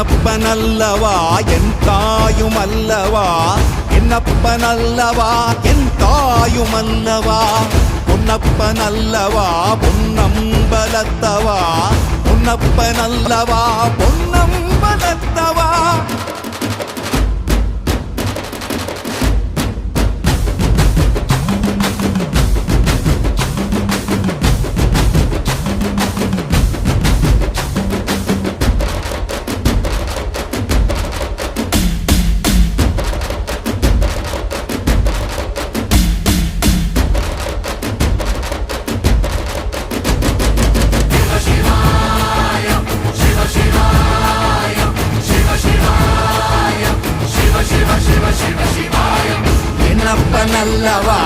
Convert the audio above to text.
என்னப்பனல்லவா என் தாயுமல்லவா, என்னப்பனல்லவா என் தாயுமல்லவா, பொன்னப்பனல்லவா பொன்னம்பலத்தவா, பொன்னப்பனல்லவா பொன்னம்பலத்தவா. என்னப்பனல்லவா